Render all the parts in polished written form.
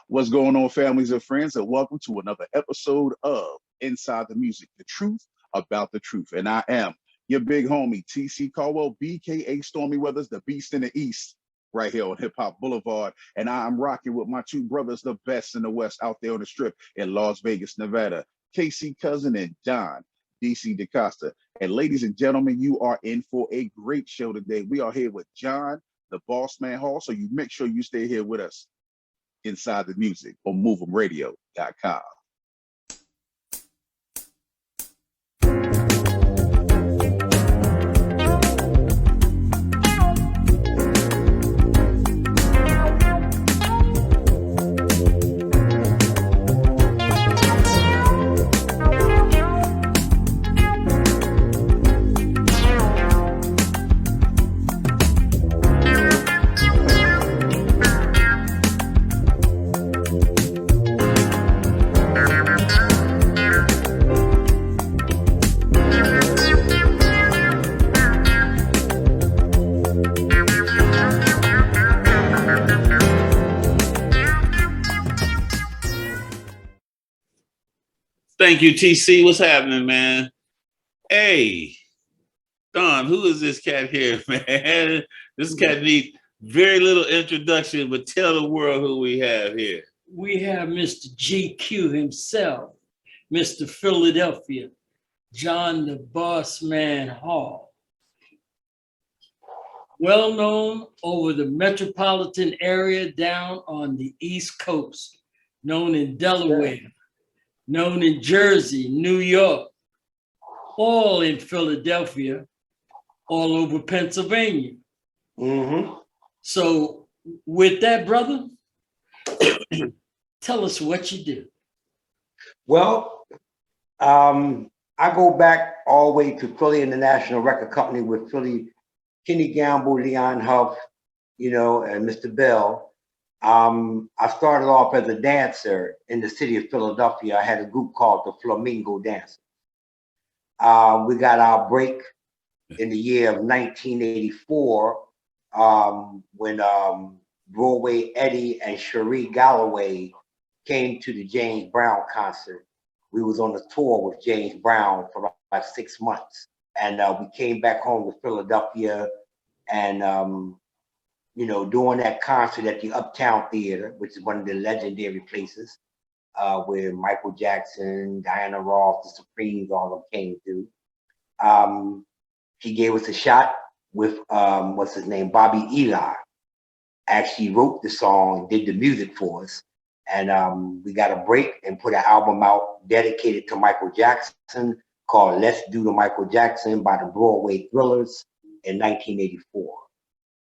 What's going on, families and friends, and welcome to another episode of Inside the Music, the truth about the truth. And I am your big homie, TC Caldwell, BKA Stormy Weathers, the Beast in the East, right here on Hip Hop Boulevard. And I'm rocking with my two brothers, the best in the West, out there on the strip in Las Vegas, Nevada, KC Cousin and Don, DC DaCosta. And ladies and gentlemen, you are in for a great show today. We are here with John, the Bossman Hall, so you make sure you stay here with us inside the music on MovemRadio.com. Thank you, TC. What's happening, man? Hey, Don, who is this cat here, man? This cat needs very little introduction, but tell the world who we have here. We have Mr. GQ himself, Mr. Philadelphia, John the Bossman Hall. Well known over the metropolitan area down on the East Coast, known in Delaware, known in Jersey, New York, all in Philadelphia, all over Pennsylvania. Mm-hmm. So with that, brother, tell us what you do. Well, I go back all the way to Philly International Record Company with Philly, Kenny Gamble, Leon Huff, and Mr. Bell. I started off as a dancer in the city of Philadelphia. I had a group called the Flamingo Dancers. We got our break in the year of 1984 when Broadway Eddie and Cherie Galloway came to the James Brown concert. We was on a tour with James Brown for about 6 months. And we came back home to Philadelphia and doing that concert at the Uptown Theater, which is one of the legendary places where Michael Jackson, Diana Ross, the Supremes, all of them came through. He gave us a shot with, Bobby Eli. Actually wrote the song, did the music for us. And we got a break and put an album out dedicated to Michael Jackson called Let's Do the Michael Jackson by the Broadway Thrillers in 1984.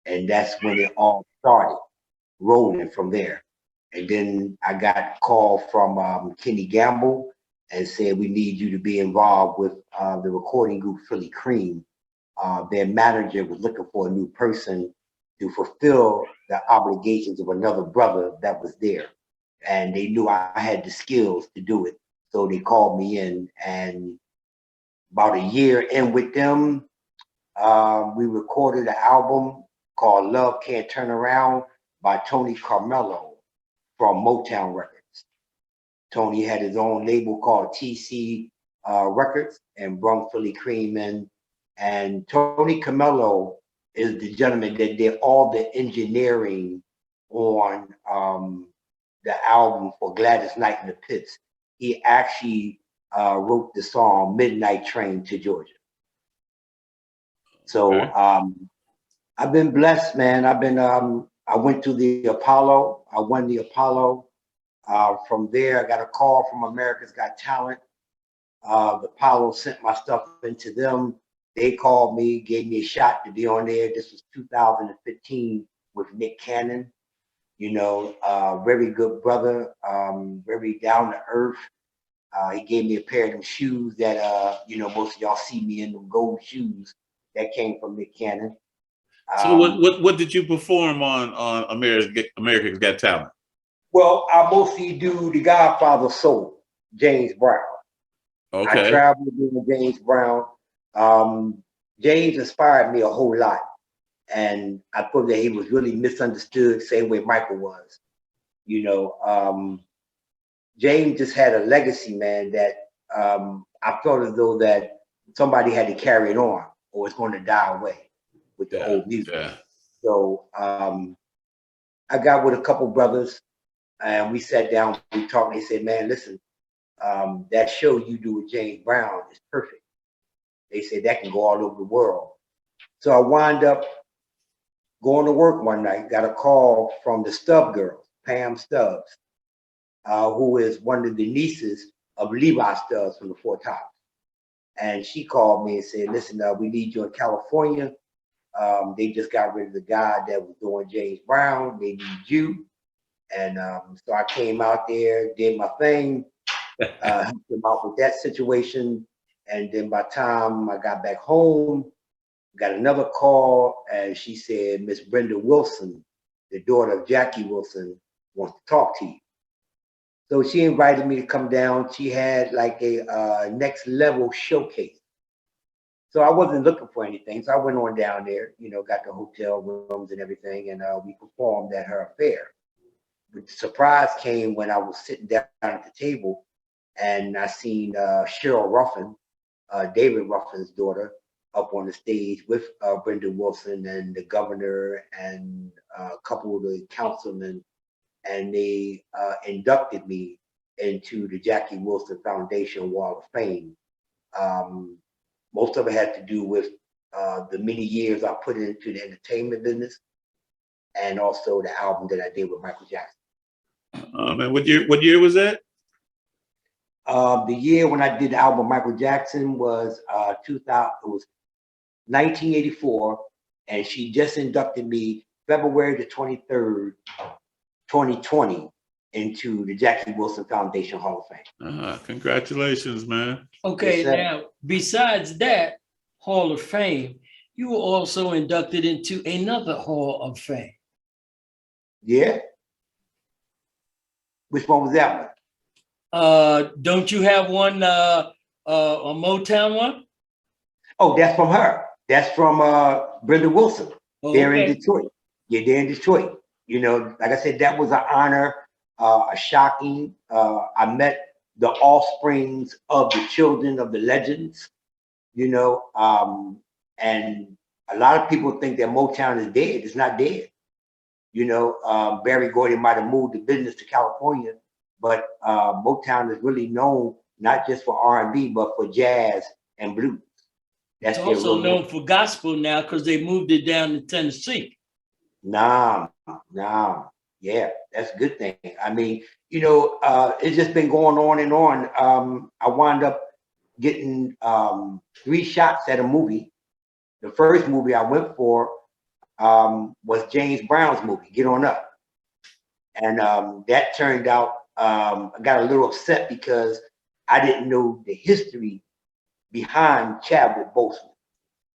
And that's when it all started rolling from there. And then I got a call from Kenny Gamble and said, we need you to be involved with the recording group Philly Cream. Their manager was looking for a new person to fulfill the obligations of another brother that was there. And they knew I had the skills to do it. So they called me in, and about a year in with them, we recorded an album called Love Can't Turn Around by Tony Carmelo from Motown Records. Tony had his own label called TC Records and brought Philly Cream in. And Tony Carmelo is the gentleman that did all the engineering on the album for Gladys Knight in the Pits. He actually wrote the song Midnight Train to Georgia. So I've been blessed, man. I went to the Apollo. I won the Apollo. From there, I got a call from America's Got Talent. The Apollo sent my stuff into them. They called me, gave me a shot to be on there. This was 2015 with Nick Cannon. Very good brother, very down to earth. He gave me a pair of them shoes that, most of y'all see me in, them gold shoes that came from Nick Cannon. So what did you perform on America's Got Talent? Well, I mostly do the Godfather Soul, James Brown. Okay. I traveled with James Brown. James inspired me a whole lot. And I thought that he was really misunderstood, same way Michael was. You know, James just had a legacy, man, that I felt as though that somebody had to carry it on or it's going to die away with the old music. Yeah. So I got with a couple brothers and we sat down, we talked, they said, man, listen, that show you do with James Brown is perfect. They said that can go all over the world. So I wound up going to work one night, got a call from the Stubb girls, Pam Stubbs, who is one of the nieces of Levi Stubbs from the Four Tops. And she called me and said, listen, we need you in California. They just got rid of the guy that was doing James Brown. They need you. And so I came out there, did my thing, helped them out with that situation. And then by the time I got back home, got another call, and she said, Miss Brenda Wilson, the daughter of Jackie Wilson, wants to talk to you. So she invited me to come down. She had like a next level showcase. So I wasn't looking for anything. So I went on down there, you know, got the hotel rooms and everything, and we performed at her affair. But the surprise came when I was sitting down at the table, and I seen Cheryl Ruffin, David Ruffin's daughter, up on the stage with Brenda Wilson and the governor and a couple of the councilmen, and they inducted me into the Jackie Wilson Foundation Wall of Fame. Most of it had to do with the many years I put into the entertainment business, and also the album that I did with Michael Jackson. Man, what year was that? The year when I did the album Michael Jackson was 2000. It was 1984, and she just inducted me February the 23rd, 2020, into the Jackie Wilson Foundation Hall of Fame. Congratulations, man. Okay, Yes, now besides that Hall of Fame, you were also inducted into another Hall of Fame. Yeah. Which one was that one? Don't you have one, a Motown one? Oh, that's from her. That's from Brenda Wilson. Oh, They're okay. in Detroit. Yeah, they're in Detroit. You know, like I said, that was an honor, a shocking. I met the offsprings of the children of the legends, you know, and a lot of people think that Motown is dead. It's not dead. You know, Barry Gordy might have moved the business to California, but Motown is really known not just for R&B, but for jazz and blues. That's It's also known for gospel now because they moved it down to Tennessee. Nah, yeah, that's a good thing. I mean, you know, it's just been going on and on. I wound up getting 3 shots at a movie. The first movie I went for was James Brown's movie, Get On Up. And that turned out, I got a little upset because I didn't know the history behind Chadwick Boseman.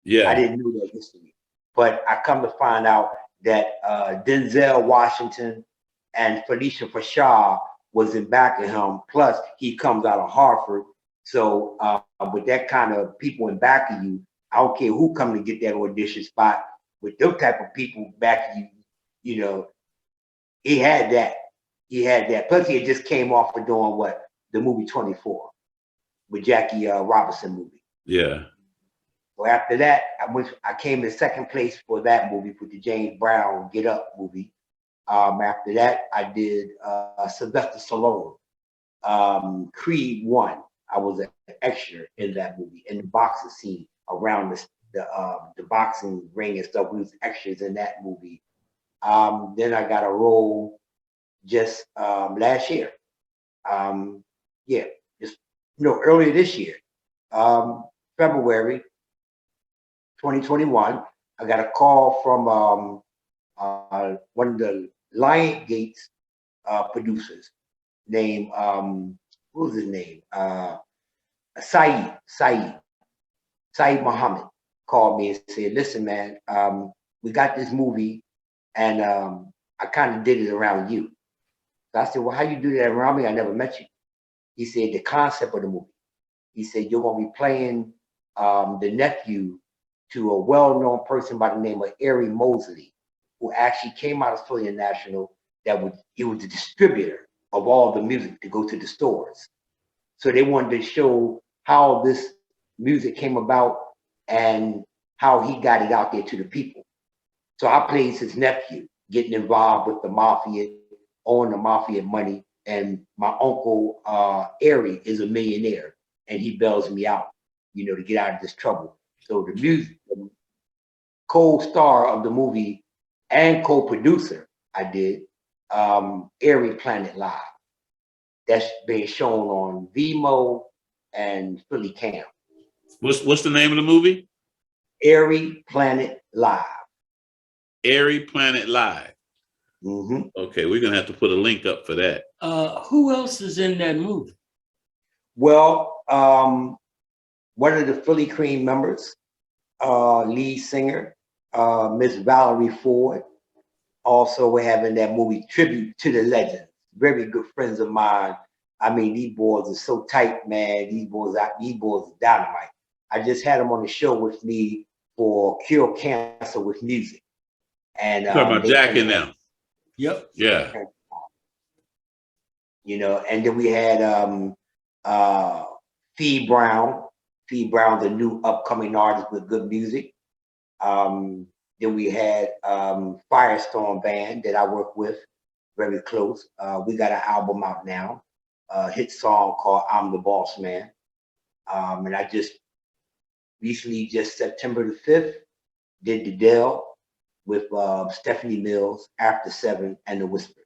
Yeah. I didn't know that history. But I come to find out that Denzel Washington and Felicia Rashad was in back of him. Plus, he comes out of Hartford. So with that kind of people in back of you, I don't care who come to get that audition spot. With those type of people back of you, you know, he had that. He had that. Plus, he had just came off of doing what? The movie 24 with Jackie Robinson movie. Yeah. So after that, I came in second place for that movie, for the James Brown Get Up movie. After that, I did Sylvester Stallone, Creed 1. I was an extra in that movie, in the boxing scene around the boxing ring and stuff. We was extras in that movie. Then I got a role just last year. Yeah, just earlier this year, February 2021. I got a call from one of the Lionsgate's producers named what was his name? Saeed Muhammad called me and said, listen, man, we got this movie and I kind of did it around you. So I said, well, how you do that around me? I never met you. He said, the concept of the movie. He said, you're going to be playing the nephew to a well-known person by the name of Ari Mosley, who actually came out of Philly National he was the distributor of all the music to go to the stores. So they wanted to show how this music came about and how he got it out there to the people. So I played his nephew, getting involved with the mafia, owing the mafia money. And my uncle, Ari, is a millionaire, and he bails me out, to get out of this trouble. So the music, the co-star of the movie and co-producer, I did, Airy Planet Live. That's being shown on Vimo and Philly Cam. What's the name of the movie? Airy Planet Live. Airy Planet Live. Mm-hmm. Okay, we're gonna have to put a link up for that. Who else is in that movie? Well, one of the Philly Cream members, lead singer, Miss Valerie Ford. Also, we're having that movie Tribute to the Legends. Very good friends of mine. I mean, these boys are so tight, man. These boys are dynamite. I just had them on the show with me for Cure Cancer with Music. And talking about Jack and them. Yep. Yeah. And then we had Fee Brown. Fee Brown's a new upcoming artist with good music. Then we had Firestorm Band that I work with, very close. We got an album out now, a hit song called I'm the Bossman. And I just recently, just September the 5th, did the Dell with Stephanie Mills, After 7, and the Whispers.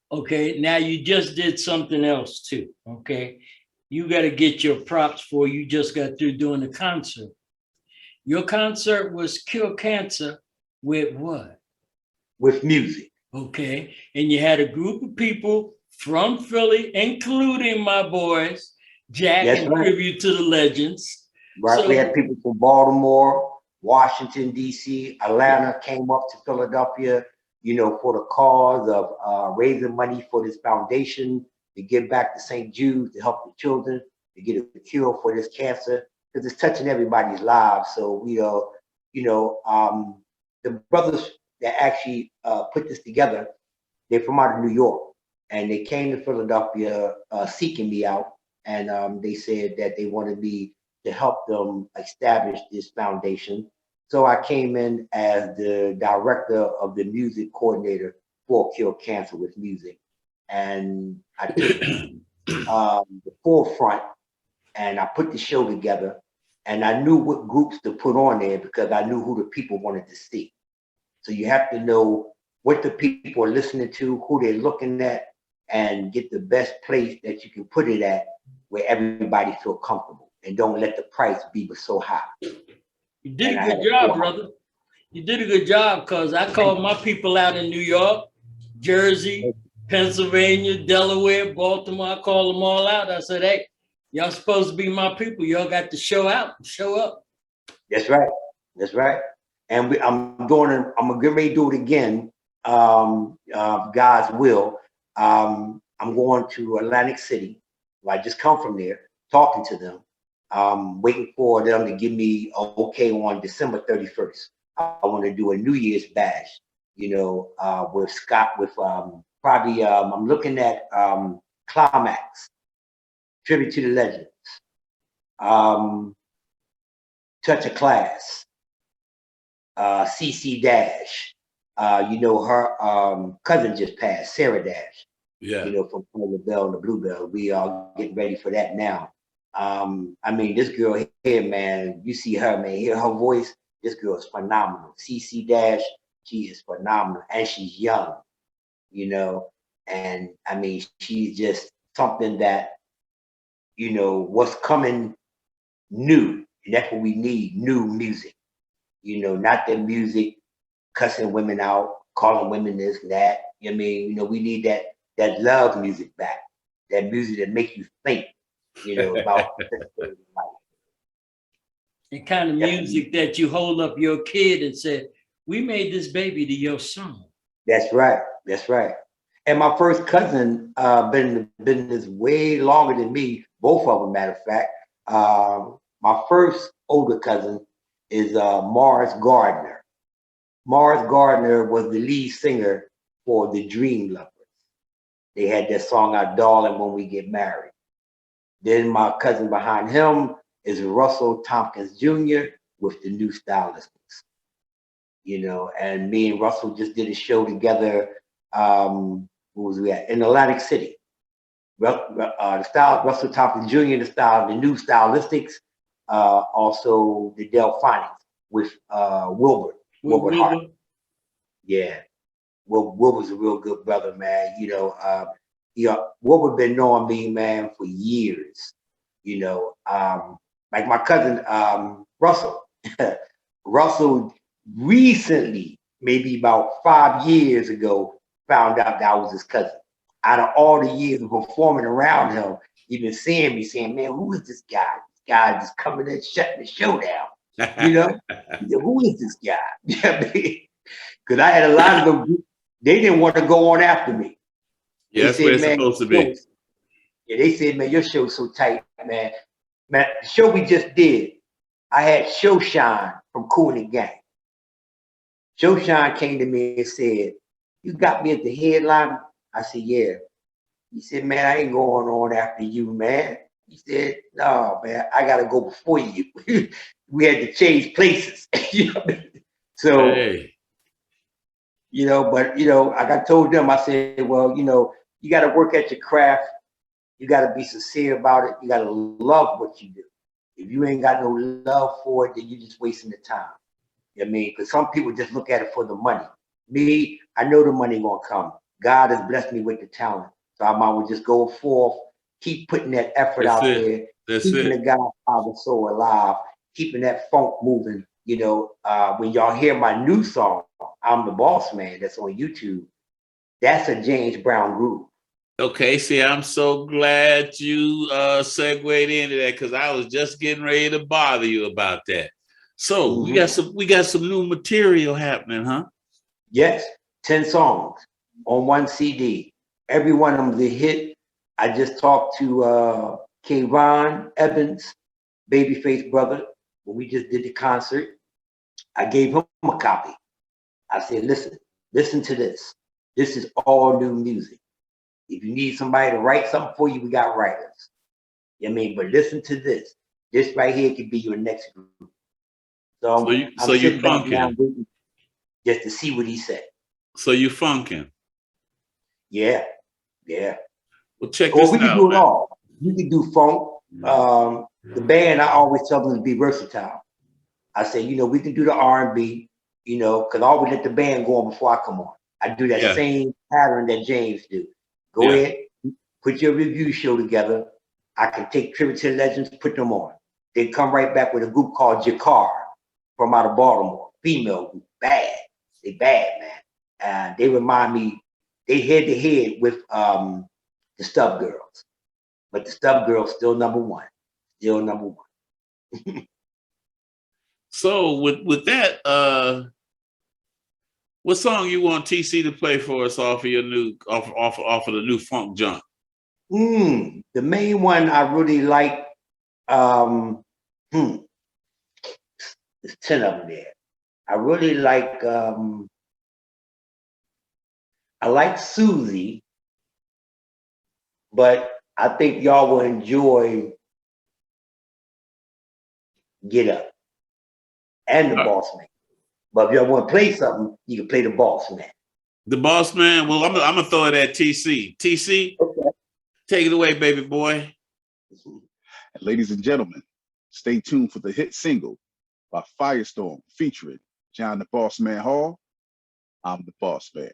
Okay, now you just did something else too, okay? You got to get your props for you just got through doing the concert. Your concert was Cure Cancer with what? With music. Okay, and you had a group of people from Philly, including my boys, Jack and right. Tribute to the Legends. Right, So, we had people from Baltimore, Washington, D.C., Atlanta came up to Philadelphia, for the cause of raising money for this foundation to give back to St. Jude to help the children to get a cure for this cancer because it's touching everybody's lives. So the brothers that actually put this together, they're from out of New York, and they came to Philadelphia seeking me out, and they said that they wanted me to help them establish this foundation. So I came in as the director of the music coordinator for Cure Cancer with Music. And I took the forefront and I put the show together, and I knew what groups to put on there because I knew who the people wanted to see. So you have to know what the people are listening to, who they're looking at, and get the best place that you can put it at where everybody feel comfortable, and don't let the price be so high. you did a good job, brother. You did a good job because I called my people out in New York, Jersey, Pennsylvania, Delaware, Baltimore. I called them all out. I said, hey, y'all supposed to be my people. Y'all got to show up. That's right. That's right. And I'm gonna get ready to do it again. God's will. I'm going to Atlantic City. I just come from there, talking to them. Waiting for them to give me an okay on December 31st. I want to do a New Year's bash, with Scott, with probably, I'm looking at Climax, Tribute to the Legends, Touch of Class, CC Dash, her cousin just passed, Sarah Dash, from the Bell and the Bluebell. We are getting ready for that now. This girl here, man, you see her, man, hear her voice. This girl is phenomenal. CC Dash, she is phenomenal, and she's young, and she's just something that, what's coming new, and that's what we need, new music, not the music cussing women out, calling women this and that. We need that love music back, that music that makes you think, about the kind of music that you hold up your kid and said, we made this baby to your song. That's right. That's right. And my first cousin been in the business way longer than me, both of them, matter of fact. My first older cousin is Mars Gardner. Mars Gardner was the lead singer for the Dream Lovers. They had that song out, Darling, When We Get Married. Then my cousin behind him is Russell Tompkins Jr. with the New Stylistics. You know, and me and Russell just did a show together. Where was we at? In Atlantic City. Russell Tompkins Jr., the New Stylistics, also the Delphonics with Wilbert Hart. Yeah. Wilbert's a real good brother, man. You know, Wilbert been knowing me, man, for years. You know, like my cousin Russell. Russell recently, maybe about 5 years ago, found out that I was his cousin. Out of all the years of performing around him, he been seeing me saying, man, who is this guy? This guy just coming in shutting the show down. You know? He said, who is this guy? You know what I mean? Because I had a lot of them, they didn't want to go on after me. Yeah, that's where it's supposed to be. Yeah, they said, man, your show's so tight, man. Man, the show we just did, I had Showshine from Kool and the Gang. Showshine came to me and said, you got me at the headline? I said, yeah. He said, man, I ain't going on after you, man. He said, no, man, I got to go before you. We had to change places. You know what I mean? So, hey. You know, but, you know, like I told them, I said, well, you know, you got to work at your craft. You got to be sincere about it. You got to love what you do. If you ain't got no love for it, then you're just wasting the time. You know what I mean? Because some people just look at it for the money. Me, I know the money gonna come. God has blessed me with the talent. So I might well just go forth, keep putting that effort out there, keeping the Godfather soul alive, keeping that funk moving. You know, when y'all hear my new song, I'm the Boss Man, that's on YouTube, that's a James Brown groove. Okay, see, I'm so glad you segued into that because I was just getting ready to bother you about that. So we got some new material happening, huh? Yes, 10 songs on one CD. Every one of them is a hit. I just talked to Kayvon Evans, Babyface brother, when we just did the concert. I gave him a copy. I said, listen to this. This is all new music. If you need somebody to write something for you, we got writers. You know what I mean? But listen to this. This right here could be your next group. So you're funking. Just to see what he said. So you funking. Yeah, yeah. Well, check this out. We can do it all. You can do funk. The band, I always tell them to be versatile. I say, you know, we can do the R&B, you know, because I always let the band go on before I come on. I do that same pattern that James do. Go ahead, put your review show together. I can take Tribute to the Legends, put them on. They come right back with a group called Jakar from out of Baltimore, female group, bad. They bad, man. And they remind me, they head to head with the Stub Girls. But the Stub Girls still number one. Still number one. So with that, what song you want TC to play for us off of your new off of the new funk junk? The main one I really like, there's 10 of them there. I really like, I like Susie, but I think y'all will enjoy Get Up and the Boss Man. But if y'all want to play something, you can play the Boss Man. The Boss Man? Well, I'm gonna throw it at TC. TC, okay. Take it away, baby boy. And ladies and gentlemen, stay tuned for the hit single by Firestorm featuring John the Boss Man Hall. I'm the Boss Man.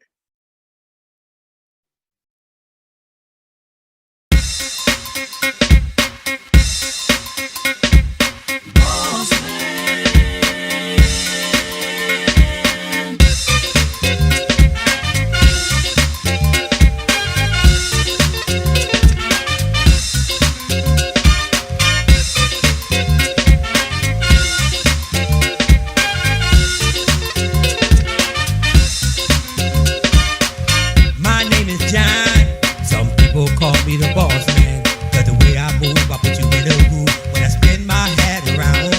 The boss man, but the way I move, I put you in a groove. When I spin my hat around,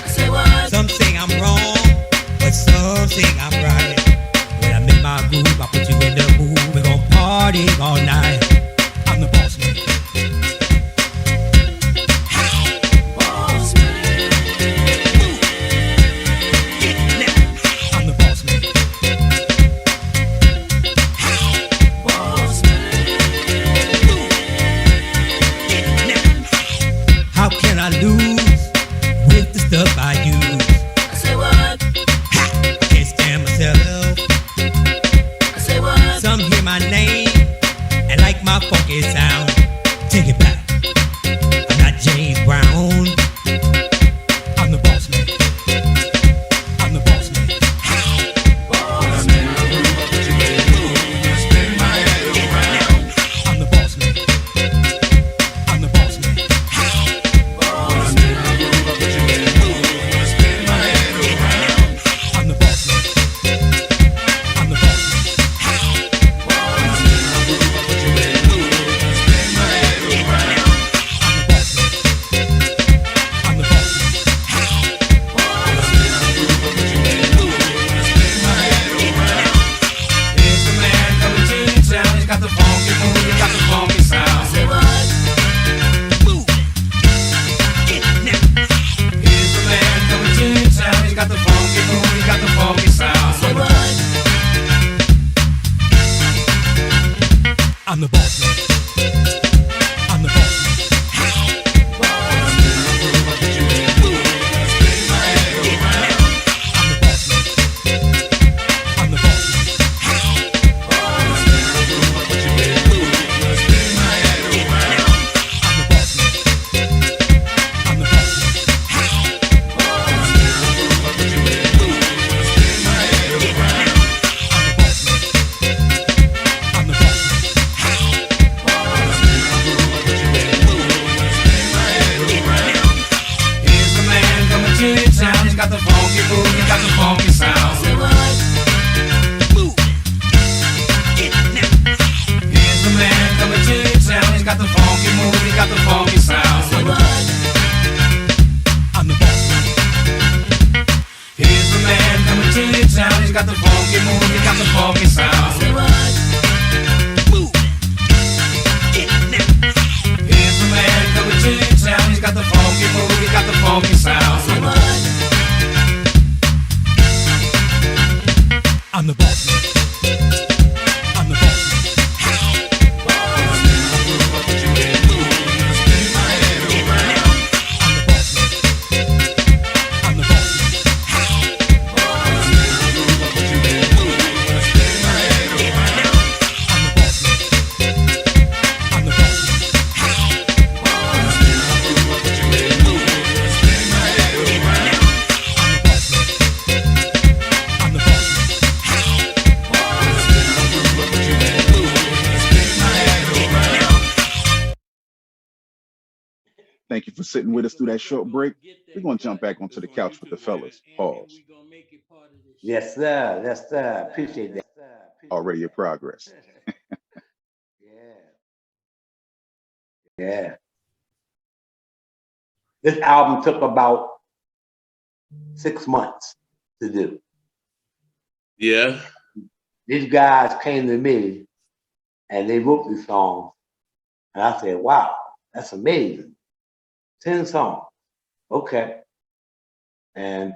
say what? Some say I'm wrong, but some say I'm right. When I'm in my groove, I put you in the groove. my funky sound. Take it back. I'm not James Brown. I'm the boss man. I'm the boss man. I'm the boss man. I'm the boss man. I'm the boss man. I'm the boss man. I'm the boss man. I'm the boss man. I'm the boss man. got the funky move, you got the funky sound. Say what? Move. Get now. Here's the man coming to your town. He's got the funky move, he got the funky sound. Say what? I'm the boss man. I'm the boss man. Thank you for sitting with us through that short break. We're going to jump back onto the couch with the fellas. Pause. Yes, sir. Yes, sir. Appreciate that. Already a progress. Yeah. This album took about 6 months to do. Yeah. These guys came to me and they wrote these songs. And I said, wow, that's amazing. 10 songs. Okay. And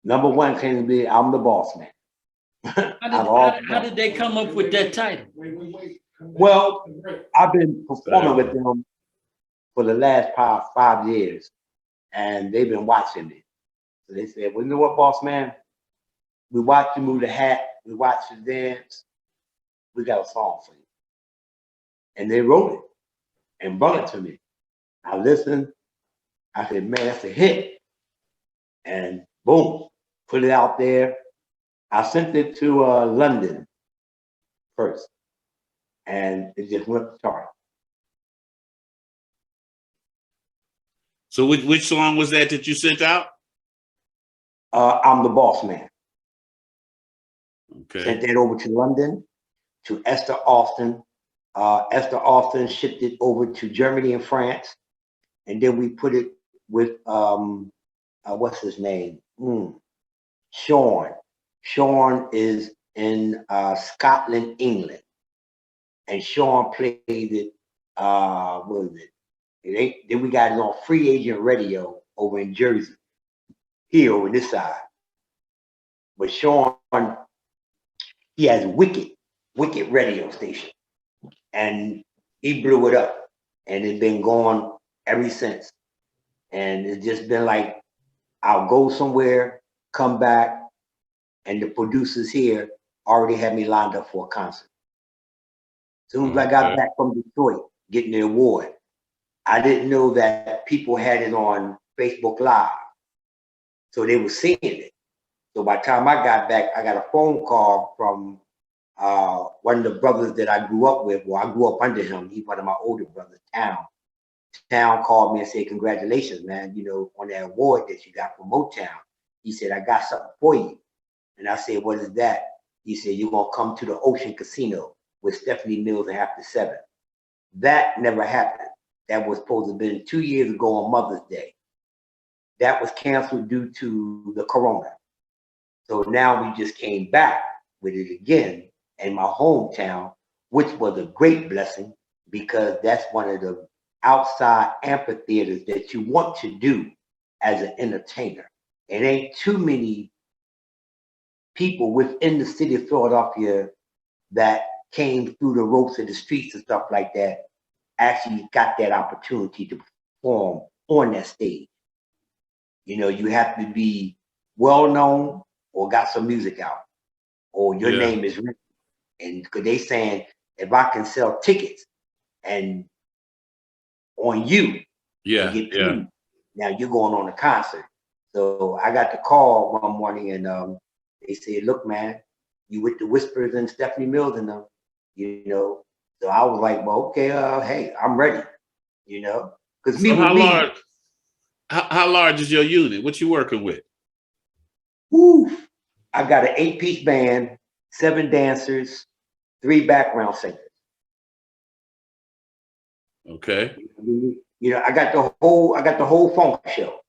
number one came to be, I'm the Boss Man. How did they come up with that title? Well, I've been performing with them for the last 5 years, and they've been watching me. So they said, well, you know what, Boss Man? We watch you move the hat, we watch you dance, we got a song for you. And they wrote it and brought it to me. I listened, I said, man, that's a hit. And boom, put it out there. I sent it to London first, and it just went to chart. So which song was that you sent out? I'm the Boss Man. Okay. Sent that over to London, to Esther Austin. Esther Austin shipped it over to Germany and France. And then we put it with, what's his name? Sean. Sean is in Scotland, England. And Sean played it, what was it? Then we got it on Free Agent Radio over in Jersey, here over this side. But Sean, he has Wicked radio station. And he blew it up. And it's been going ever since. And it's just been like, I'll go somewhere, come back, and the producers here already had me lined up for a concert. Soon as I got back from Detroit, getting the award, I didn't know that people had it on Facebook Live. So they were seeing it. So by the time I got back, I got a phone call from one of the brothers that I grew up with. Well, I grew up under him. He's one of my older brothers, Town. Town called me and said, congratulations, man, you know, on that award that you got from Motown. He said, I got something for you. And I said, what is that? He said, you're going to come to the Ocean Casino with Stephanie Mills and After 7. That never happened. That was supposed to have been 2 years ago on Mother's Day. That was canceled due to the corona. So now we just came back with it again in my hometown, which was a great blessing because that's one of the outside amphitheaters that you want to do as an entertainer. It ain't too many people within the city of Philadelphia that came through the ropes of the streets and stuff like that actually got that opportunity to perform on that stage. You know, you have to be well known or got some music out or your name is written. And because they saying, if I can sell tickets and on you, get paid, now you're going on a concert. So I got the call one morning and they said, look, man, you with the Whispers and Stephanie Mills and them, you know. So I was like, well, okay, hey, I'm ready, you know. Because how large is your unit? What you working with? Woo, I got an 8-piece band, 7 dancers, 3 background singers. Okay. You know, I got the whole funk show.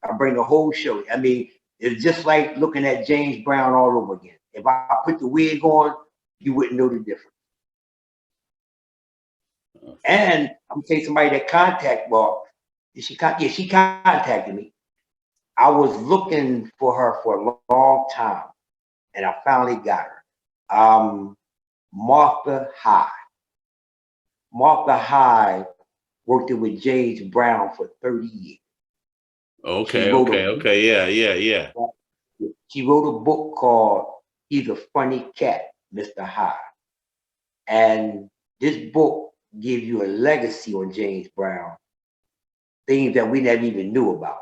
I bring the whole show. I mean, it's just like looking at James Brown all over again. If I put the wig on, you wouldn't know the difference. And I'm gonna say somebody that she contacted me. I was looking for her for a long time, and I finally got her. Martha High. Martha High worked with James Brown for 30 years. Okay. Yeah. She wrote a book called He's a Funny Cat, Mr. High. And this book gives you a legacy on James Brown, things that we never even knew about.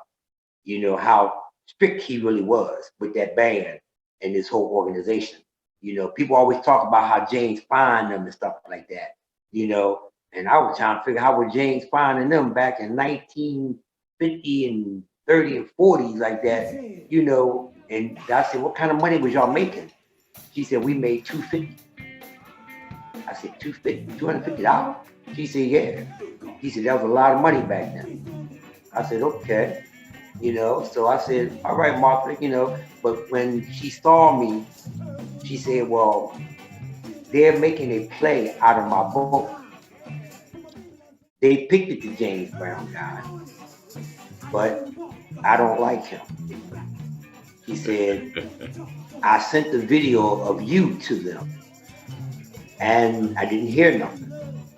You know, how strict he really was with that band and this whole organization. You know, people always talk about how James fined them and stuff like that, you know. And I was trying to figure out how was James finding them back in 1950 and 30 and 40s like that, you know. And I said, what kind of money was y'all making? She said, we made $250. I said, $250? She said, yeah. He said, that was a lot of money back then. I said, okay. You know, so I said, all right, Martha, you know. But when she saw me, she said, well, they're making a play out of my book. They picked it to James Brown guy, but I don't like him. He said, I sent the video of you to them and I didn't hear nothing.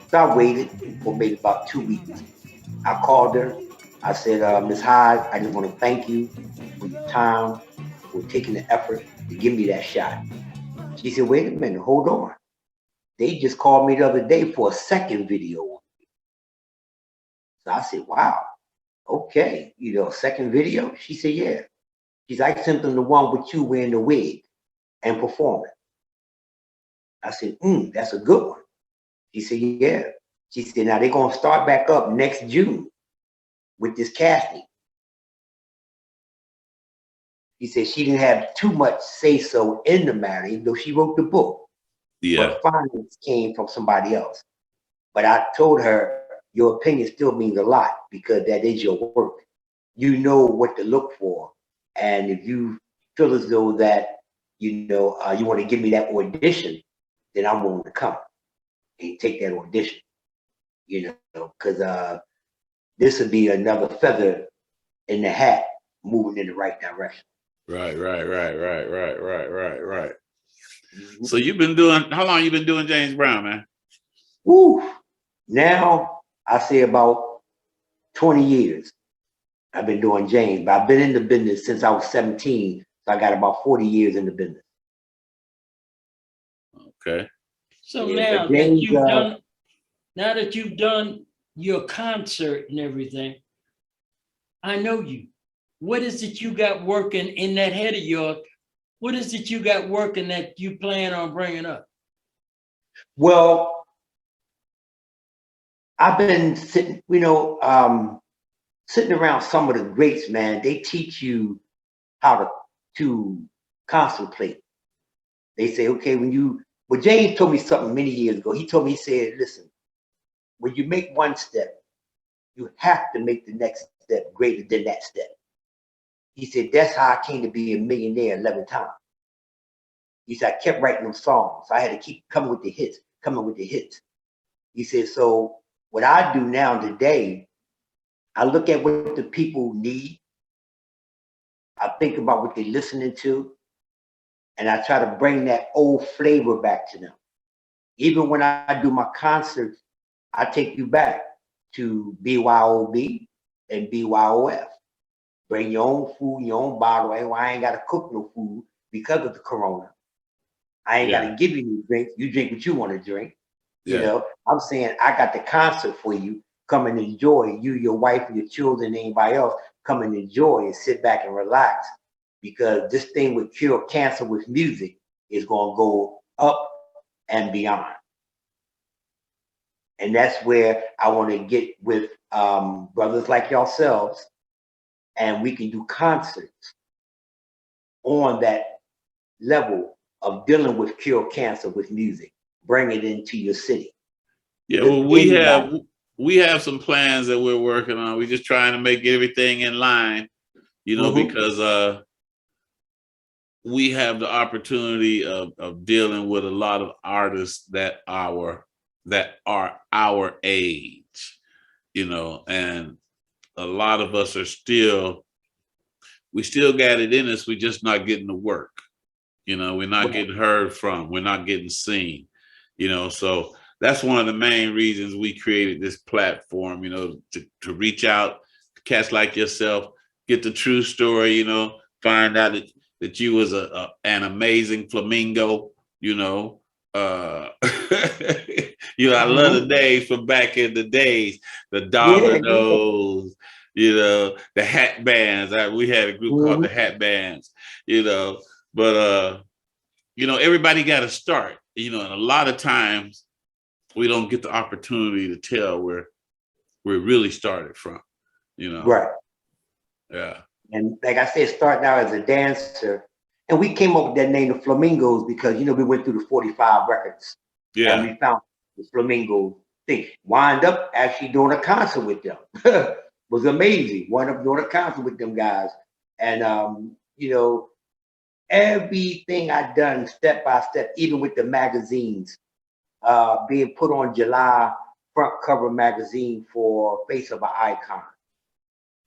So I waited for maybe about 2 weeks. I called her. I said, Ms. Hyde, I just want to thank you for your time, for taking the effort to give me that shot. She said, wait a minute, hold on. They just called me the other day for a second video. So I said, wow, okay, you know, second video? She said, yeah. She's like, I sent them the one with you wearing the wig and performing. I said, that's a good one. She said, yeah. She said, now they're going to start back up next June with this casting. She said she didn't have too much say-so in the matter, even though she wrote the book. Yeah. But finance came from somebody else. But I told her, your opinion still means a lot because that is your work. You know what to look for. And if you feel as though that, you know, you want to give me that audition, then I'm willing to come and take that audition, you know, because this would be another feather in the hat moving in the right direction. Right. So you've been doing, how long you been doing James Brown, man? Woo! Now I say about 20 years I've been doing James, but I've been in the business since I was 17. So I got about 40 years in the business. Okay. So Yeah, but James, now that you've done your concert and everything, I know you. What is it you got working in that head of yours? What is it you got working that you plan on bringing up? well, I've been sitting, sitting around some of the greats, man. They teach you how to contemplate. They say, okay, well, James told me something many years ago. He told me, he said, listen, when you make one step, you have to make the next step greater than that step. He said, that's how I came to be a millionaire 11 times. He said, I kept writing them songs. I had to keep coming with the hits. He said, so what I do now today, I look at what the people need. I think about what they're listening to, and I try to bring that old flavor back to them. Even when I do my concerts, I take you back to BYOB and BYOF. Bring your own food, your own bottle. I ain't got to cook no food because of the corona. I ain't got to give you any drinks. You drink what you want to drink. I'm saying I got the concert for you. Come and enjoy. You, your wife, your children, anybody else, come and enjoy and sit back and relax. Because this thing with cure cancer with music is going to go up and beyond. And that's where I want to get with brothers like yourselves, and we can do concerts on that level of dealing with cure cancer with music. Bring it into your city. Yeah, well, we have some plans that we're working on. We're just trying to make everything in line, because we have the opportunity of dealing with a lot of artists that are our age, and a lot of us are we still got it in us. We're just not getting the work. We're not getting heard from. We're not getting seen. So that's one of the main reasons we created this platform, to reach out to cats like yourself, get the true story, find out that you was an amazing flamingo, I love the days from back in the days, the dominoes, the hat bands. We had a group called the Hat Bands, but everybody got to start, and a lot of times we don't get the opportunity to tell where we really started from, Right. Yeah. And like I said, starting out as a dancer, and we came up with that name, the Flamingos, because we went through the 45 records. Yeah. And we found the Flamingo thing. Wind up actually doing a concert with them. Was amazing. Wound up doing a concert with them guys. And everything I've done step by step, even with the magazines, being put on July front cover magazine for Face of an Icon.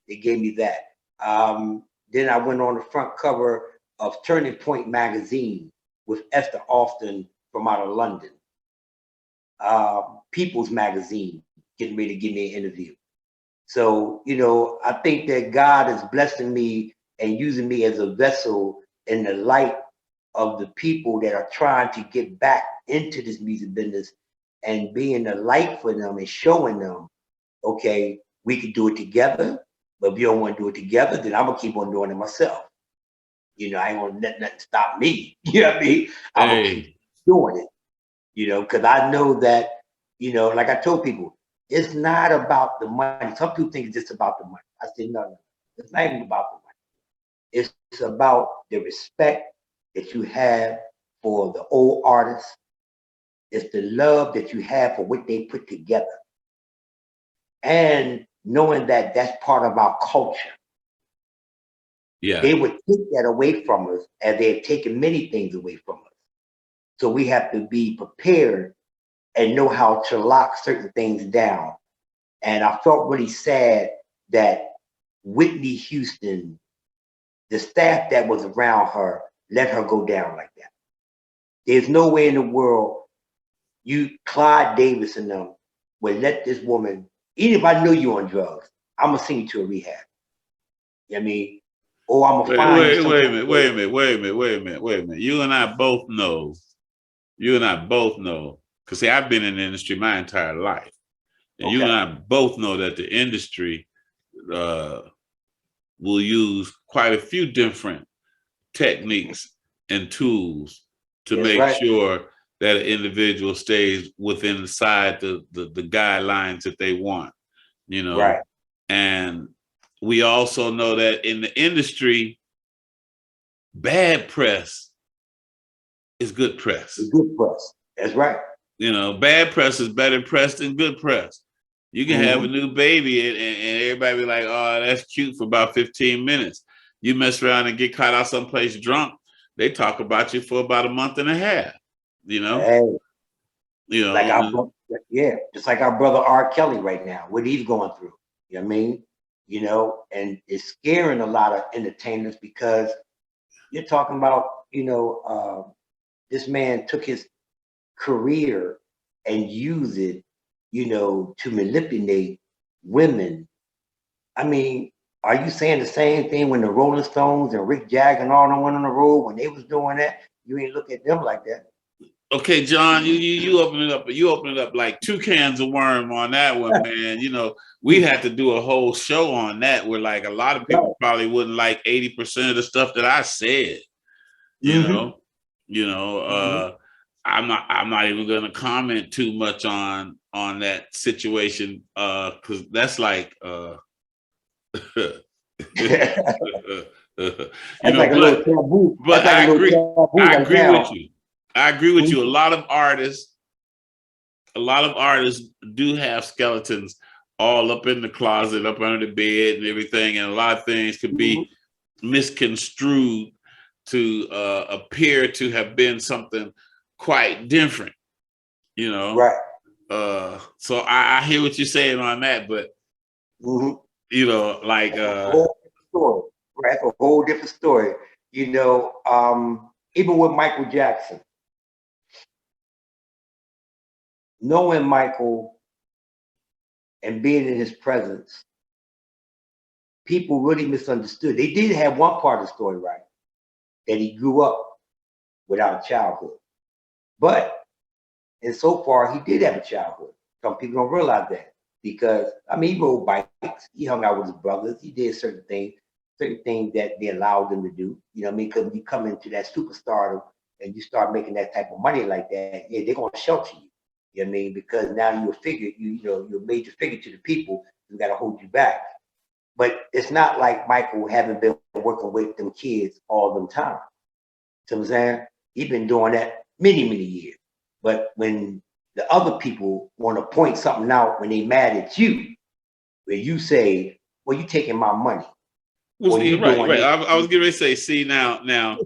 They gave me that. Then I went on the front cover of Turning Point magazine with Esther Austin from out of London. People's magazine getting ready to give me an interview. So, I think that God is blessing me and using me as a vessel in the light of the people that are trying to get back into this music business, and being the light for them and showing them, okay, we can do it together. But if you don't want to do it together, then I'm going to keep on doing it myself. I ain't going to let nothing stop me. You know what I mean? I'm going to keep doing it, because I know that, like I told people, it's not about the money. Some people think it's just about the money. I said, no. It's not even about the money. It's about the respect that you have for the old artists. It's the love that you have for what they put together. And knowing that that's part of our culture. Yeah. They would take that away from us, as they have taken many things away from us. So we have to be prepared and know how to lock certain things down. And I felt really sad that Whitney Houston, the staff that was around her, let her go down like that. There's no way in the world Clyde Davis and them would let this woman, even if I know you on drugs, I'm gonna send you to a rehab. You know what I mean? Or I'm gonna find you. Wait a minute. You and I both know Because see, I've been in the industry my entire life. And you and I both know that the industry will use quite a few different techniques and tools to make sure that an individual stays within the guidelines that they want, you know. Right. And we also know that in the industry, bad press is good press. It's good press. That's right. You know, bad press is better press than good press. You can have a new baby and everybody be like, oh, that's cute for about 15 minutes. You mess around and get caught out someplace drunk, they talk about you for about a month and a half, you know? Hey, you know, like just like our brother R. Kelly right now, what he's going through. You know what I mean? You know, and it's scaring a lot of entertainers because you're talking about, you know, this man took his career and used it, you know, to manipulate women. I mean, are you saying the same thing when the Rolling Stones and Rick Jagger and all them went on the road when they was doing that? You ain't look at them like that. Okay, John, you open it up. You open it up like two cans of worm on that one, man. You know, we'd have to do a whole show on that where like a lot of people probably wouldn't like 80% of the stuff that I said. You know, I'm not even going to comment too much on that situation because that's like you know, like a little taboo. But like I agree. I agree now. with you. I agree with you. A lot of artists do have skeletons all up in the closet, up under the bed and everything. And a lot of things could be misconstrued to appear to have been something quite different, you know? Right. So I hear what you're saying on that, but you know, like a whole story. Right, that's a whole different story. You know, even with Michael Jackson. Knowing Michael and being in his presence, people really misunderstood. They did have one part of the story right, that he grew up without a childhood. But, and so far, he did have a childhood. Some people don't realize that because, I mean, he rode bikes, he hung out with his brothers, he did certain things that they allowed him to do. You know what I mean? Because when you come into that superstardom and you start making that type of money like that, yeah, they're going to shelter you. You know what I mean? Because now you're a figure, you know, you're a major figure to the people, you got to hold you back. But it's not like Michael having been working with them kids all them time. You know what I'm saying? He's been doing that many, many years. But when the other people want to point something out when they mad at you, where you say, well, you taking my money. Well, right. I was getting ready to say, see, now,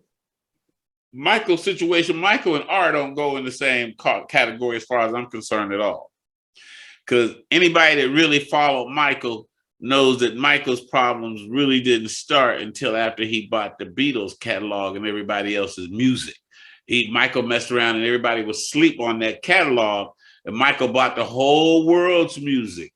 Michael's situation, Michael and R don't go in the same category as far as I'm concerned at all. Because anybody that really followed Michael knows that Michael's problems really didn't start until after he bought the Beatles catalog and everybody else's music. Michael messed around and everybody was asleep on that catalog, and Michael bought the whole world's music.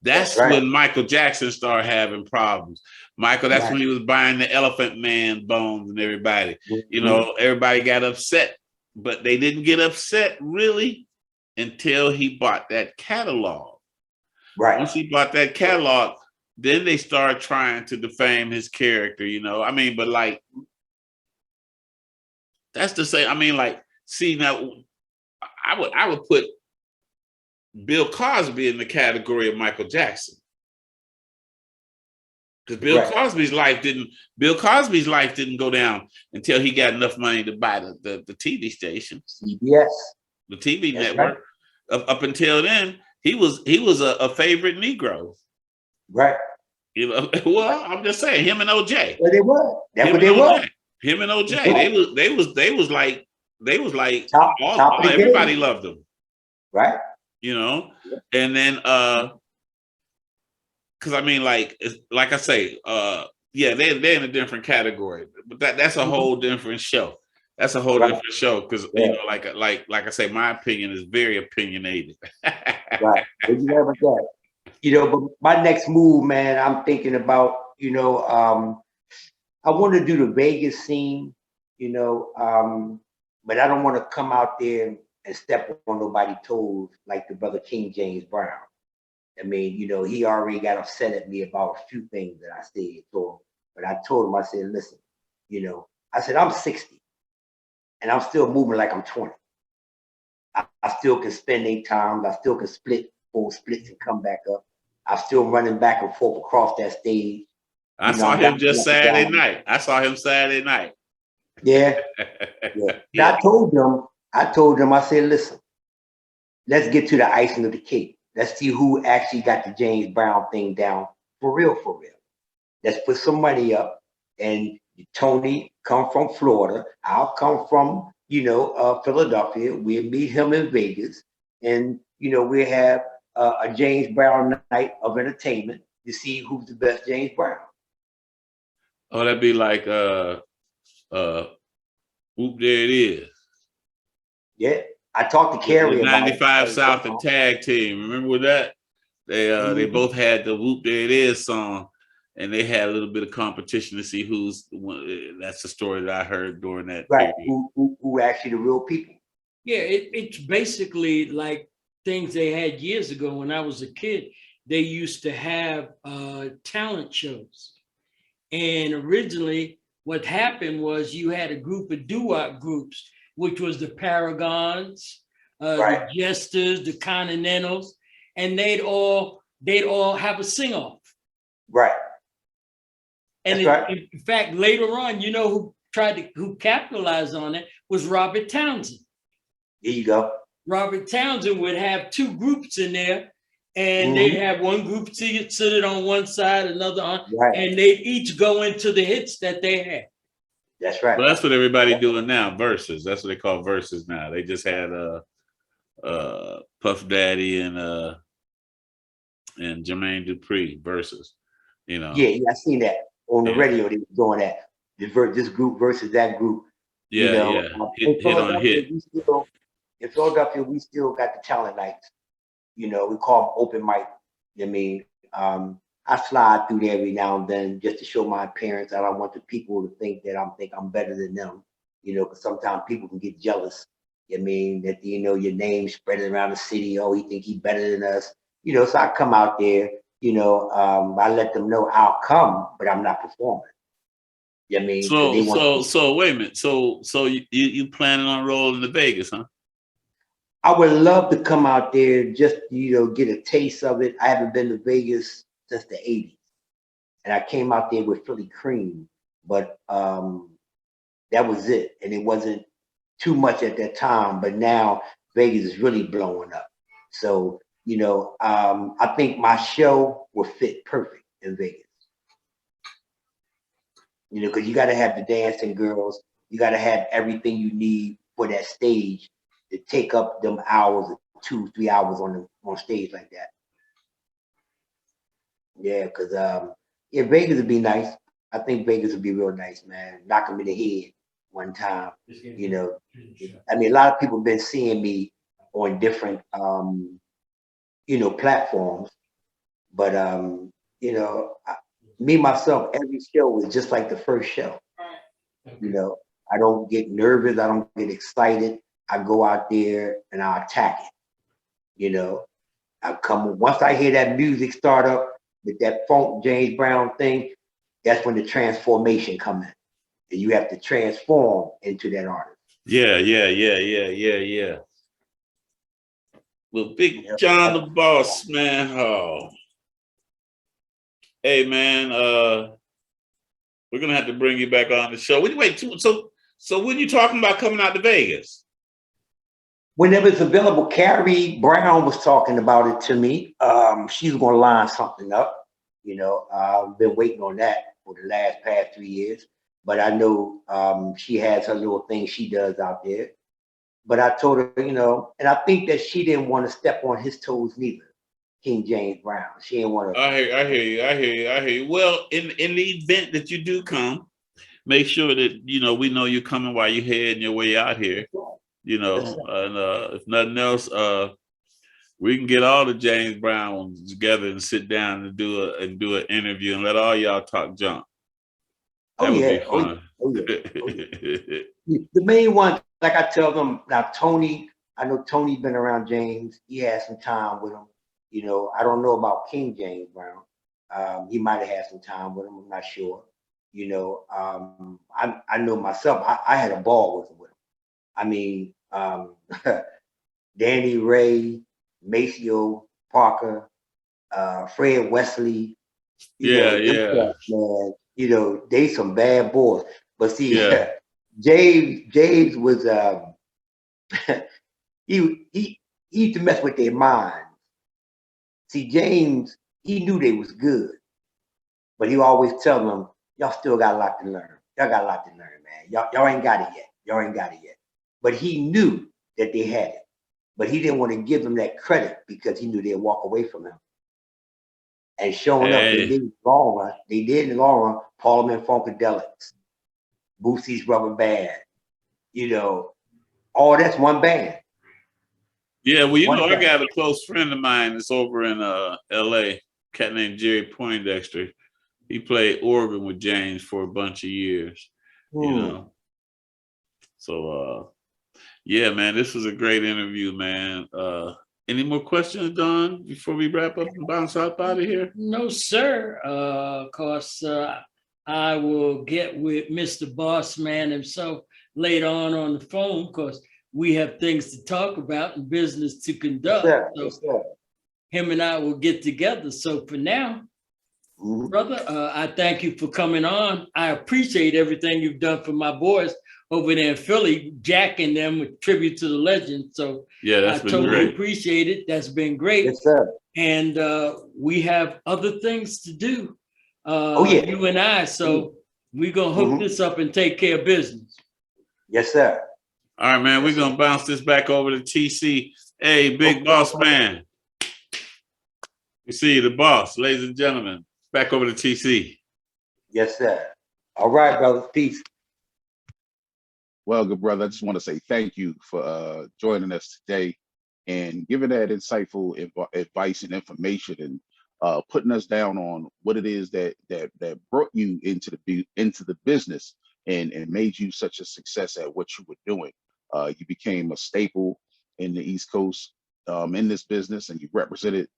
That's when Michael Jackson started having problems. Michael, that's when he was buying the Elephant Man bones and everybody. You know, everybody got upset, but they didn't get upset really until he bought that catalog. Right. Once he bought that catalog, then they started trying to defame his character, you know. I mean, but like, that's the same. I mean, like, see, now I would put Bill Cosby in the category of Michael Jackson. Because Bill Cosby's life didn't go down until he got enough money to buy the TV station. Yes. The TV network. Right. Up until then, he was a favorite Negro. Right. You know, well, I'm just saying, him and OJ. Well, they were. That's what they were. Him and OJ. They was like top everybody loved them. Right. You know, and then because I mean, like I say, yeah, they're in a different category, but that's a whole different show. That's a whole different show because you know, like I say, my opinion is very opinionated. Right. What you know about that? You know, but my next move, man, I'm thinking about, you know, I want to do the Vegas scene, you know, but I don't want to come out there and step on nobody's toes like the brother King James Brown. I mean, you know, he already got upset at me about a few things that I said to him. But I told him, I said, listen, you know, I said, I'm 60 and I'm still moving like I'm 20. I still can spend 8 times. I still can split 4 splits and come back up. I'm still running back and forth across that stage. I saw him just Saturday night. I saw him Saturday night. Yeah. Yeah. Yeah. I told them, I said, listen, let's get to the icing of the cake. Let's see who actually got the James Brown thing down for real, for real. Let's put some money up. And Tony come from Florida. I'll come from, you know, Philadelphia. We'll meet him in Vegas. And, you know, we'll have a James Brown night of entertainment to see who's the best James Brown. Oh, that'd be like whoop, there it is. Yeah. I talked to Carrie the about 95 South and tag team. Remember with that? They both had the Whoop There It Is song, and they had a little bit of competition to see who's the one. That's the story that I heard during that right. period. Who actually the real people. Yeah, it's basically like things they had years ago when I was a kid. They used to have talent shows. And originally what happened was you had a group of doo-wop groups, which was the Paragons, Right. the Jesters, the Continentals, and they'd all have a sing-off. Right. And That's right. in fact, later on, you know who capitalized on it was Robert Townsend. There you go. Robert Townsend would have 2 groups in there, and they'd have one group seated on one side, another on, Right. and they'd each go into the hits that they had. That's right. Well, that's what everybody doing now. Verses. That's what they call verses now. They just had Puff Daddy and Jermaine Dupri versus. You know. Yeah, I seen that on the radio. They were doing that. This group versus that group. Yeah, you know, yeah. Hit on hit. In Philadelphia, we still got the talent nights. You know, we call them open mic. I mean, I slide through there every now and then just to show my parents. I don't want the people to think that I'm better than them. You know, because sometimes people can get jealous. I mean, that you know your name spreading around the city. Oh, he think he better than us. You know, so I come out there. You know, I let them know I'll come, but I'm not performing. I mean, so wait a minute. So you planning on rolling to Vegas, huh? I would love to come out there just, you know, get a taste of it. I haven't been to Vegas since the 80s. And I came out there with Philly Cream, but that was it. And it wasn't too much at that time, but now Vegas is really blowing up. So, you know, I think my show will fit perfect in Vegas. You know, because you got to have the dancing girls. You got to have everything you need for that stage to take up them hours, 2-3 hours on stage like that. Yeah, because Vegas would be nice. I think Vegas would be real nice, man. Knock them in the head one time. You know, I mean, a lot of people have been seeing me on different, you know, platforms, but you know, me myself, every show is just like the first show. You know, I don't get nervous. I don't get excited. I go out there and I attack it. You know, once I hear that music start up with that funk James Brown thing, that's when the transformation comes in. And you have to transform into that artist. Yeah. Well, Big John the Boss, man. Oh. Hey, man, we're gonna have to bring you back on the show. So when you talking about coming out to Vegas? Whenever it's available, Carrie Brown was talking about it to me. She's gonna line something up. You know, I've been waiting on that for the past 3 years. But I know she has her little thing she does out there. But I told her, you know, and I think that she didn't want to step on his toes neither. King James Brown. She didn't want to. I hear you. Well, in the event that you do come, make sure that, you know, we know you're coming while you're heading your way out here. You know, and if nothing else, we can get all the James Brown ones together and sit down and do an interview and let all y'all talk junk. That would be fun. The main one, like I tell them now, Tony I know Tony's been around James. He had some time with him. You know, I don't know about King James Brown. He might have had some time with him. I'm not sure. You know, I know myself. I had a ball with him. I mean, Danny Ray, Maceo Parker, Fred Wesley. You know, them cats, man. You know, they some bad boys. But see, James was he used to mess with their minds. See, James, he knew they was good, but he always tell them, y'all still got a lot to learn. Y'all got a lot to learn, man. Y'all ain't got it yet. Y'all ain't got it yet. But he knew that they had it. But he didn't want to give them that credit because he knew they'd walk away from him. And showing up, they did in the long run. They did in the long run. Parliament Funkadelics, Boosie's Rubber Band, you know, all that's one band. Yeah, well, you know, I got a close friend of mine that's over in LA, a cat named Jerry Poindexter. He played organ with James for a bunch of years, you know. So, yeah, man, this was a great interview, man. Any more questions, Don, before we wrap up and bounce out of here? No, sir. Of course, I will get with Mr. Bossman himself later on the phone because we have things to talk about and business to conduct. So him and I will get together. So for now, brother, I thank you for coming on. I appreciate everything you've done for my boys over there in Philly, jacking them with tribute to the legend. So yeah, that's been totally great. Appreciate it. That's been great. Yes, sir. And we have other things to do. You and I. So we're gonna hook this up and take care of business. Yes, sir. All right, man. We're gonna bounce this back over to TC. Hey, big boss man. You see the boss, ladies and gentlemen. Back over to TC. Yes, sir. All right, brothers. Peace. Well, good brother, I just want to say thank you for joining us today and giving that insightful advice and information and putting us down on what it is that brought you into the business and made you such a success at what you were doing. You became a staple in the East Coast in this business, and you represented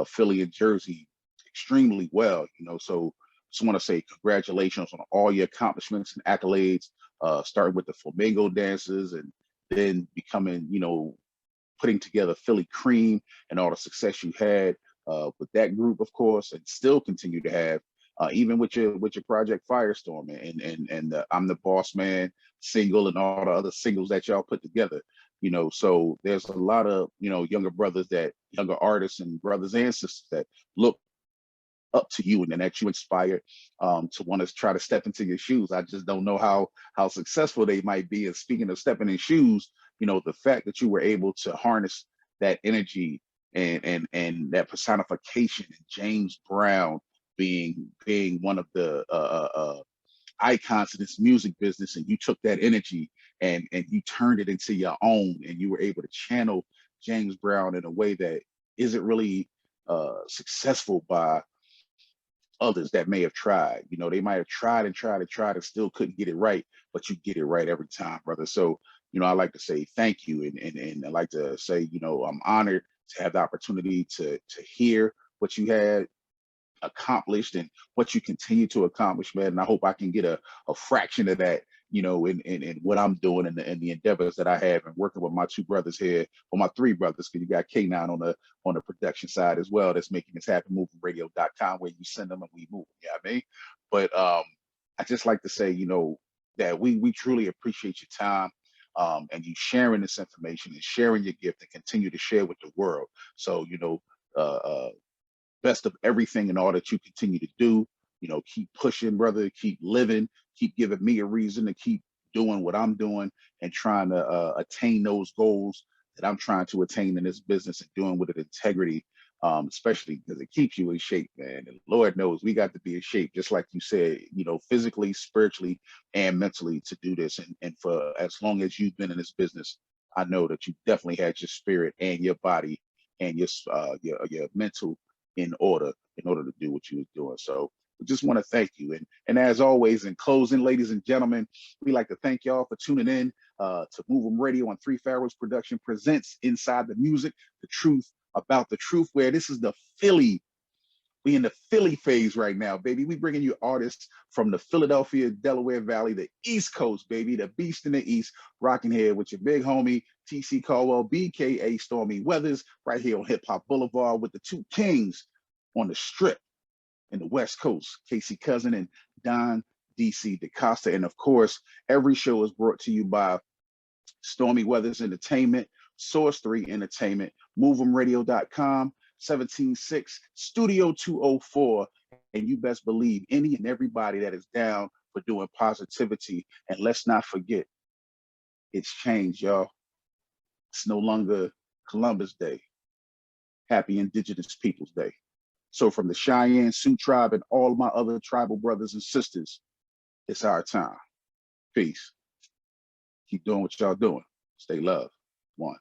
Philly and Jersey extremely well. You know, so just want to say congratulations on all your accomplishments and accolades. Starting with the flamingo dances and then becoming, you know, putting together Philly Cream and all the success you had with that group, of course, and still continue to have, even with your project Firestorm and I'm the Boss Man single and all the other singles that y'all put together. You know, so there's a lot of, you know, younger artists and brothers and sisters that look up to you and then that you inspired to want to try to step into your shoes. I just don't know how successful they might be. And speaking of stepping in shoes, you know, the fact that you were able to harness that energy and that personification in James Brown being one of the icons of this music business, and you took that energy and you turned it into your own, and you were able to channel James Brown in a way that isn't really successful by others that may have tried. You know, they might have tried and still couldn't get it right, but you get it right every time, brother. So, you know, I like to say thank you, and I like to say, you know, I'm honored to have the opportunity to hear what you had accomplished and what you continue to accomplish, man. And I hope I can get a fraction of that, you know, in what I'm doing and the endeavors that I have and working with my two brothers here, or my three brothers, because you got K9 on the production side as well, that's making this happen, movemradio.com, where you send them and we move them, you know what I mean? But I just like to say, you know, that we truly appreciate your time and you sharing this information and sharing your gift and continue to share with the world. So, you know, best of everything and all that you continue to do. You know, keep pushing, brother, keep living, keep giving me a reason to keep doing what I'm doing and trying to attain those goals that I'm trying to attain in this business and doing with integrity, especially because it keeps you in shape, man. And Lord knows we got to be in shape, just like you said, you know, physically, spiritually, and mentally to do this. And for as long as you've been in this business, I know that you definitely had your spirit and your body and your mental in order to do what you was doing. So We just want to thank you. And as always, in closing, ladies and gentlemen, we like to thank y'all for tuning in to Mov'em Radio on Three Pharaohs Production presents Inside the Music, the truth about the truth, where this is the Philly. We in the Philly phase right now, baby. We bringing you artists from the Philadelphia, Delaware Valley, the East Coast, baby. The Beast in the East, rocking here with your big homie, TC Caldwell, BKA Stormy Weathers, right here on Hip Hop Boulevard with the two kings on the strip in the West Coast, Casey Cousin and Don DC DaCosta. And of course, every show is brought to you by Stormy Weathers Entertainment, Source 3 Entertainment, MovemRadio.com, 176 Studio 204, and you best believe any and everybody that is down for doing positivity. And let's not forget, it's changed, y'all. It's no longer Columbus Day. Happy Indigenous Peoples Day. So from the Cheyenne, Sioux tribe, and all of my other tribal brothers and sisters, it's our time. Peace. Keep doing what y'all doing. Stay loved. One.